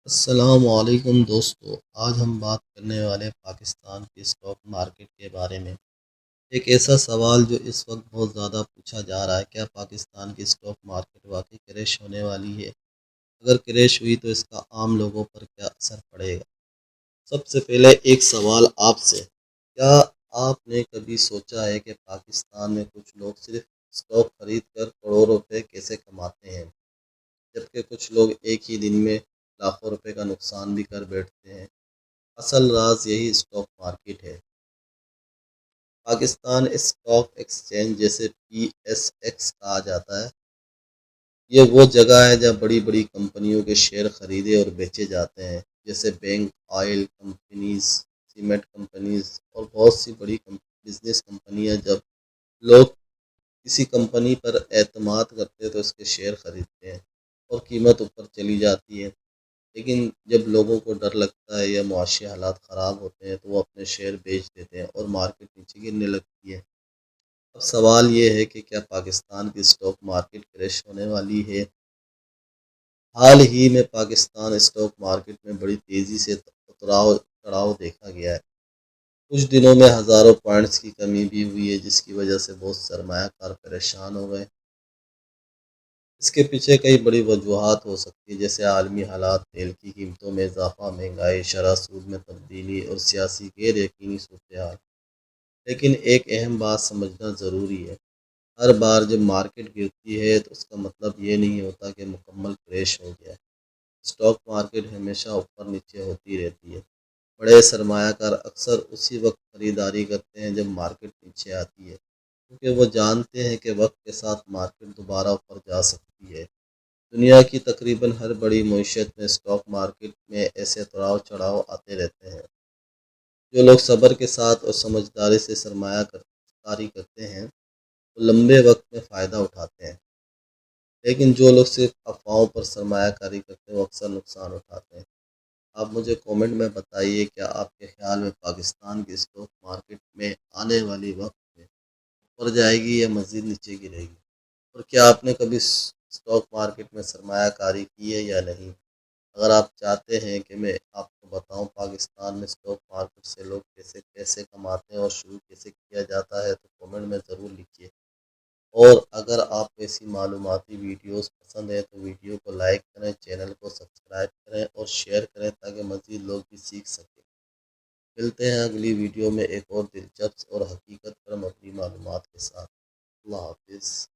السلام علیکم دوستو، آج ہم بات کرنے والے پاکستان کی اسٹاک مارکیٹ کے بارے میں۔ ایک ایسا سوال جو اس وقت بہت زیادہ پوچھا جا رہا ہے: کیا پاکستان کی اسٹاک مارکیٹ واقعی کریش ہونے والی ہے؟ اگر کریش ہوئی تو اس کا عام لوگوں پر کیا اثر پڑے گا؟ سب سے پہلے ایک سوال آپ سے: کیا آپ نے کبھی سوچا ہے کہ پاکستان میں کچھ لوگ صرف اسٹاک خرید کر کروڑوں روپے کیسے کماتے ہیں، جبکہ کچھ لوگ ایک ہی دن میں لاکھوں روپے کا نقصان بھی کر بیٹھتے ہیں؟ اصل راز یہی اسٹاک مارکیٹ ہے۔ پاکستان اسٹاک ایکسچینج، جیسے PSX کہا جاتا ہے، یہ وہ جگہ ہے جہاں بڑی بڑی کمپنیوں کے شیئر خریدے اور بیچے جاتے ہیں، جیسے bank, oil companies, cement companies اور بہت سی بڑی بزنس کمپنیاں۔ جب لوگ کسی کمپنی پر اعتماد کرتے ہیں تو اس کے شیئر خریدتے ہیں اور قیمت اوپر چلی جاتی ہے، لیکن جب لوگوں کو ڈر لگتا ہے یا معاشی حالات خراب ہوتے ہیں تو وہ اپنے شیئر بیچ دیتے ہیں اور مارکیٹ نیچے گرنے لگتی ہے۔ اب سوال یہ ہے کہ کیا پاکستان کی اسٹاک مارکیٹ کریش ہونے والی ہے؟ حال ہی میں پاکستان اسٹاک مارکیٹ میں بڑی تیزی سے اتراؤ چڑھاؤ دیکھا گیا ہے۔ کچھ دنوں میں ہزاروں پوائنٹس کی کمی بھی ہوئی ہے، جس کی وجہ سے بہت سرمایہ کار پریشان ہو گئے۔ اس کے پیچھے کئی بڑی وجوہات ہو سکتی ہیں، جیسے عالمی حالات، تیل کی قیمتوں میں اضافہ، مہنگائی، شرح سود میں تبدیلی اور سیاسی غیر یقینی صورتحال۔ لیکن ایک اہم بات سمجھنا ضروری ہے: ہر بار جب مارکیٹ گرتی ہے تو اس کا مطلب یہ نہیں ہوتا کہ مکمل کریش ہو گیا ہے۔ اسٹاک مارکیٹ ہمیشہ اوپر نیچے ہوتی رہتی ہے۔ بڑے سرمایہ کار اکثر اسی وقت خریداری کرتے ہیں جب مارکیٹ نیچے آتی ہے، کیونکہ وہ جانتے ہیں کہ وقت کے ساتھ مارکیٹ دوبارہ اوپر جا سکتی ہے۔ دنیا کی تقریباً ہر بڑی معیشت میں اسٹاک مارکیٹ میں ایسے اتراؤ چڑھاؤ آتے رہتے ہیں۔ جو لوگ صبر کے ساتھ اور سمجھداری سے سرمایہ کاری کرتے ہیں وہ لمبے وقت میں فائدہ اٹھاتے ہیں، لیکن جو لوگ صرف افواہوں پر سرمایہ کاری کرتے ہیں وہ اکثر نقصان اٹھاتے ہیں۔ آپ مجھے کومنٹ میں بتائیے، کیا آپ کے خیال میں پاکستان کی اسٹاک مارکیٹ میں آنے والی وقت میں اوپر جائے گی یا مزید نیچے گرے گی؟ اور کیا آپ نے کبھی اسٹاک مارکیٹ میں سرمایہ کاری کی ہے یا نہیں؟ اگر آپ چاہتے ہیں کہ میں آپ کو بتاؤں پاکستان میں اسٹاک مارکیٹ سے لوگ کیسے پیسے کماتے ہیں اور شروع کیسے کیا جاتا ہے، تو کومنٹ میں ضرور لکھیے۔ اور اگر آپ کو ایسی معلوماتی ویڈیوز پسند ہیں تو ویڈیو کو لائک کریں، چینل کو سبسکرائب کریں اور شیئر کریں تاکہ مزید لوگ بھی سیکھ سکیں۔ ملتے ہیں اگلی ویڈیو میں ایک اور دلچسپ اور حقیقت پر مبنی معلومات کے ساتھ۔ اللہ حافظ۔